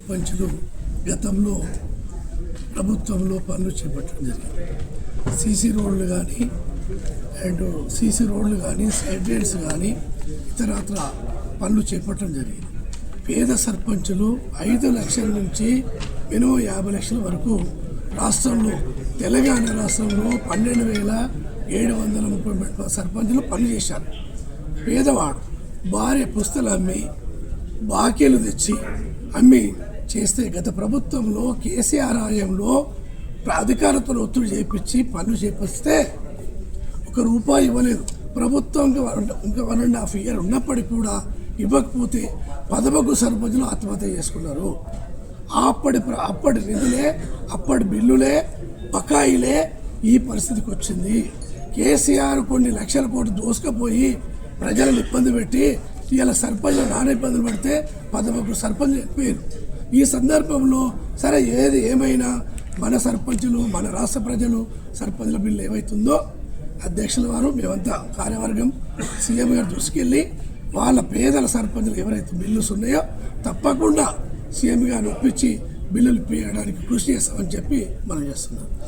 సర్పంచులు గతంలో ప్రభుత్వంలో పనులు చేపట్టడం జరిగింది. సీసీ రోడ్లు కానీ సైడ్ డ్రైన్స్ కానీ ఇతరత్ర పనులు చేపట్టడం జరిగింది. పేద సర్పంచులు 5 లక్షల నుంచి మినిమం 50 లక్షల వరకు రాష్ట్రంలో తెలంగాణ రాష్ట్రంలో 12,730 సర్పంచులు పనులు చేశారు. పేదవాడు భార్య పుస్తలు అమ్మి బాకీలు తెచ్చి అమ్మి చేస్తే గత ప్రభుత్వంలో కేసీఆర్ ఆలయంలో అధికారులతో ఒత్తిడి చేయించి పనులు చేపిస్తే ₹1 ఇవ్వలేదు. ప్రభుత్వం ఇంకా 1.5 year ఉన్నప్పటికీ కూడా ఇవ్వకపోతే 11 సర్పంచులు ఆత్మహత్య చేసుకున్నారు. అప్పటి నిధులే, అప్పటి బిల్లులే, బకాయిలే ఈ పరిస్థితికి వచ్చింది. కేసీఆర్ కొన్ని లక్షల కోట్లు దోసుకపోయి ప్రజలను ఇబ్బంది పెట్టి ఇవాళ సర్పంచ్లు నానా ఇబ్బందులు పడితే 11 సర్పంచ్లు చెప్పారు. ఈ సందర్భంలో సరే ఏది ఏమైనా మన సర్పంచులు, మన రాష్ట్ర ప్రజలు సర్పంచ్ల బిల్లు ఏమవుతుందో అధ్యక్షుల వారు మేమంతా కార్యవర్గం సీఎం గారు దృష్టికెళ్ళి వాళ్ళ పేదల సర్పంచులు ఎవరైతే బిల్లుస్ ఉన్నాయో తప్పకుండా సీఎం గారిని ఒప్పించి బిల్లులు ఇప్పించడానికి కృషి చేస్తామని చెప్పి మనం చేస్తున్నాం.